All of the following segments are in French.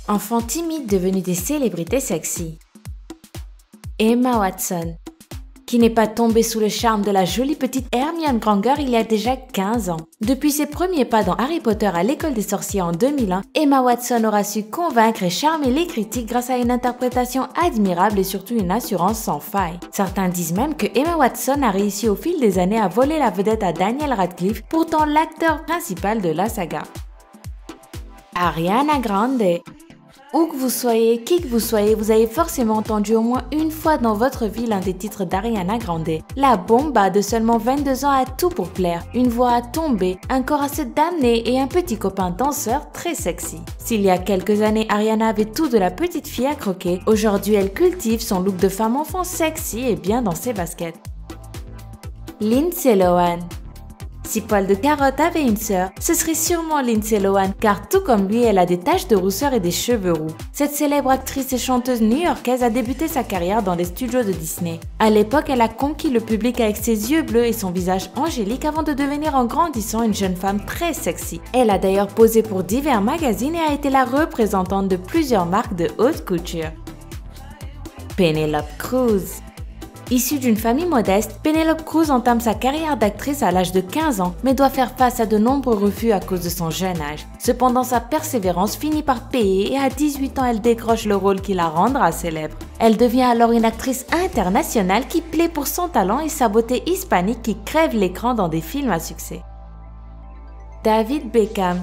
Enfants timides devenus des célébrités sexy. Emma Watson, qui n'est pas tombée sous le charme de la jolie petite Hermione Granger il y a déjà 15 ans. Depuis ses premiers pas dans Harry Potter à l'école des sorciers en 2001, Emma Watson aura su convaincre et charmer les critiques grâce à une interprétation admirable et surtout une assurance sans faille. Certains disent même que Emma Watson a réussi au fil des années à voler la vedette à Daniel Radcliffe, pourtant l'acteur principal de la saga. Ariana Grande. Où que vous soyez, qui que vous soyez, vous avez forcément entendu au moins une fois dans votre vie l'un des titres d'Ariana Grande. La bomba de seulement 22 ans a tout pour plaire, une voix à tomber, un corps à se damner et un petit copain danseur très sexy. S'il y a quelques années, Ariana avait tout de la petite fille à croquer, aujourd'hui elle cultive son look de femme enfant sexy et bien dans ses baskets. Lindsay Lohan. Si Poil de Carotte avait une sœur, ce serait sûrement Lindsay Lohan, car tout comme lui, elle a des taches de rousseur et des cheveux roux. Cette célèbre actrice et chanteuse new-yorkaise a débuté sa carrière dans les studios de Disney. À l'époque, elle a conquis le public avec ses yeux bleus et son visage angélique avant de devenir en grandissant une jeune femme très sexy. Elle a d'ailleurs posé pour divers magazines et a été la représentante de plusieurs marques de haute couture. Penelope Cruz. Issue d'une famille modeste, Penelope Cruz entame sa carrière d'actrice à l'âge de 15 ans, mais doit faire face à de nombreux refus à cause de son jeune âge. Cependant, sa persévérance finit par payer et à 18 ans, elle décroche le rôle qui la rendra célèbre. Elle devient alors une actrice internationale qui plaît pour son talent et sa beauté hispanique qui crève l'écran dans des films à succès. David Beckham.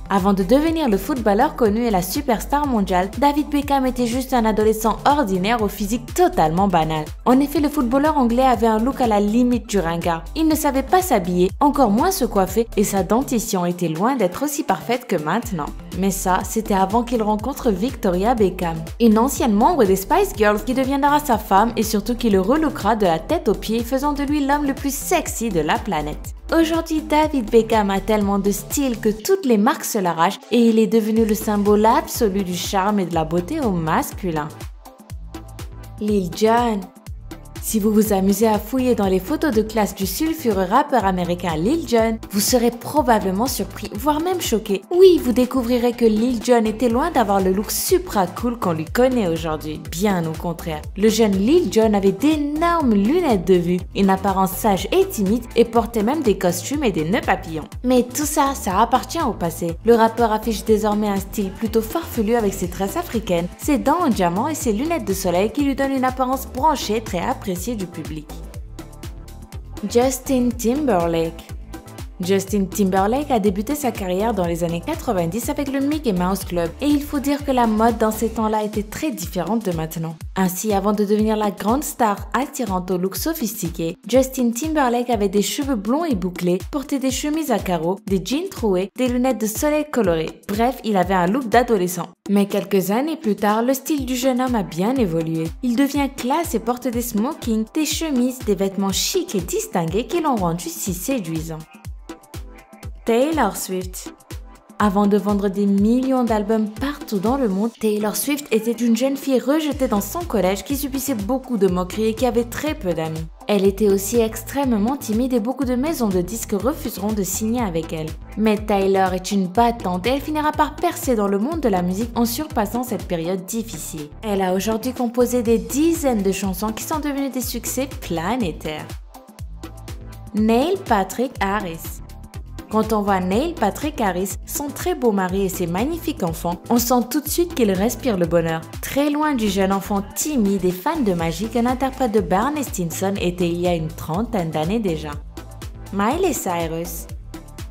Avant de devenir le footballeur connu et la superstar mondiale, David Beckham était juste un adolescent ordinaire au physique totalement banal. En effet, le footballeur anglais avait un look à la limite du ringard. Il ne savait pas s'habiller, encore moins se coiffer, et sa dentition était loin d'être aussi parfaite que maintenant. Mais ça, c'était avant qu'il rencontre Victoria Beckham, une ancienne membre des Spice Girls qui deviendra sa femme et surtout qui le relookera de la tête aux pieds, faisant de lui l'homme le plus sexy de la planète. Aujourd'hui, David Beckham a tellement de style que toutes les marques se l'arrachent et il est devenu le symbole absolu du charme et de la beauté au masculin. Lil Jon. Si vous vous amusez à fouiller dans les photos de classe du sulfureux rappeur américain Lil Jon, vous serez probablement surpris, voire même choqué. Oui, vous découvrirez que Lil Jon était loin d'avoir le look supra cool qu'on lui connaît aujourd'hui, bien au contraire. Le jeune Lil Jon avait d'énormes lunettes de vue, une apparence sage et timide et portait même des costumes et des nœuds papillons. Mais tout ça, ça appartient au passé. Le rappeur affiche désormais un style plutôt farfelu avec ses tresses africaines, ses dents en diamant et ses lunettes de soleil qui lui donnent une apparence branchée très appréciée du public. Justin Timberlake. Justin Timberlake a débuté sa carrière dans les années 90 avec le Mickey Mouse Club et il faut dire que la mode dans ces temps-là était très différente de maintenant. Ainsi, avant de devenir la grande star attirante au look sophistiqué, Justin Timberlake avait des cheveux blonds et bouclés, portait des chemises à carreaux, des jeans troués, des lunettes de soleil colorées. Bref, il avait un look d'adolescent. Mais quelques années plus tard, le style du jeune homme a bien évolué. Il devient classe et porte des smokings, des chemises, des vêtements chics et distingués qui l'ont rendu si séduisant. Taylor Swift. Avant de vendre des millions d'albums partout dans le monde, Taylor Swift était une jeune fille rejetée dans son collège qui subissait beaucoup de moqueries et qui avait très peu d'amis. Elle était aussi extrêmement timide et beaucoup de maisons de disques refuseront de signer avec elle. Mais Taylor est une battante et elle finira par percer dans le monde de la musique en surpassant cette période difficile. Elle a aujourd'hui composé des dizaines de chansons qui sont devenues des succès planétaires. Neil Patrick Harris. Quand on voit Neil Patrick Harris, son très beau mari et ses magnifiques enfants, on sent tout de suite qu'il respire le bonheur. Très loin du jeune enfant timide et fan de magie que l'interprète de Barney Stinson était il y a une trentaine d'années déjà. Miley Cyrus.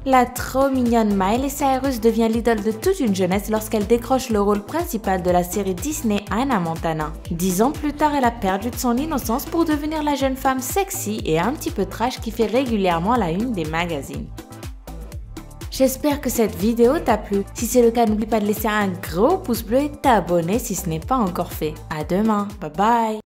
La trop mignonne Miley Cyrus devient l'idole de toute une jeunesse lorsqu'elle décroche le rôle principal de la série Disney Hannah Montana. 10 ans plus tard, elle a perdu de son innocence pour devenir la jeune femme sexy et un petit peu trash qui fait régulièrement la une des magazines. J'espère que cette vidéo t'a plu. Si c'est le cas, n'oublie pas de laisser un gros pouce bleu et t'abonner si ce n'est pas encore fait. À demain, bye bye.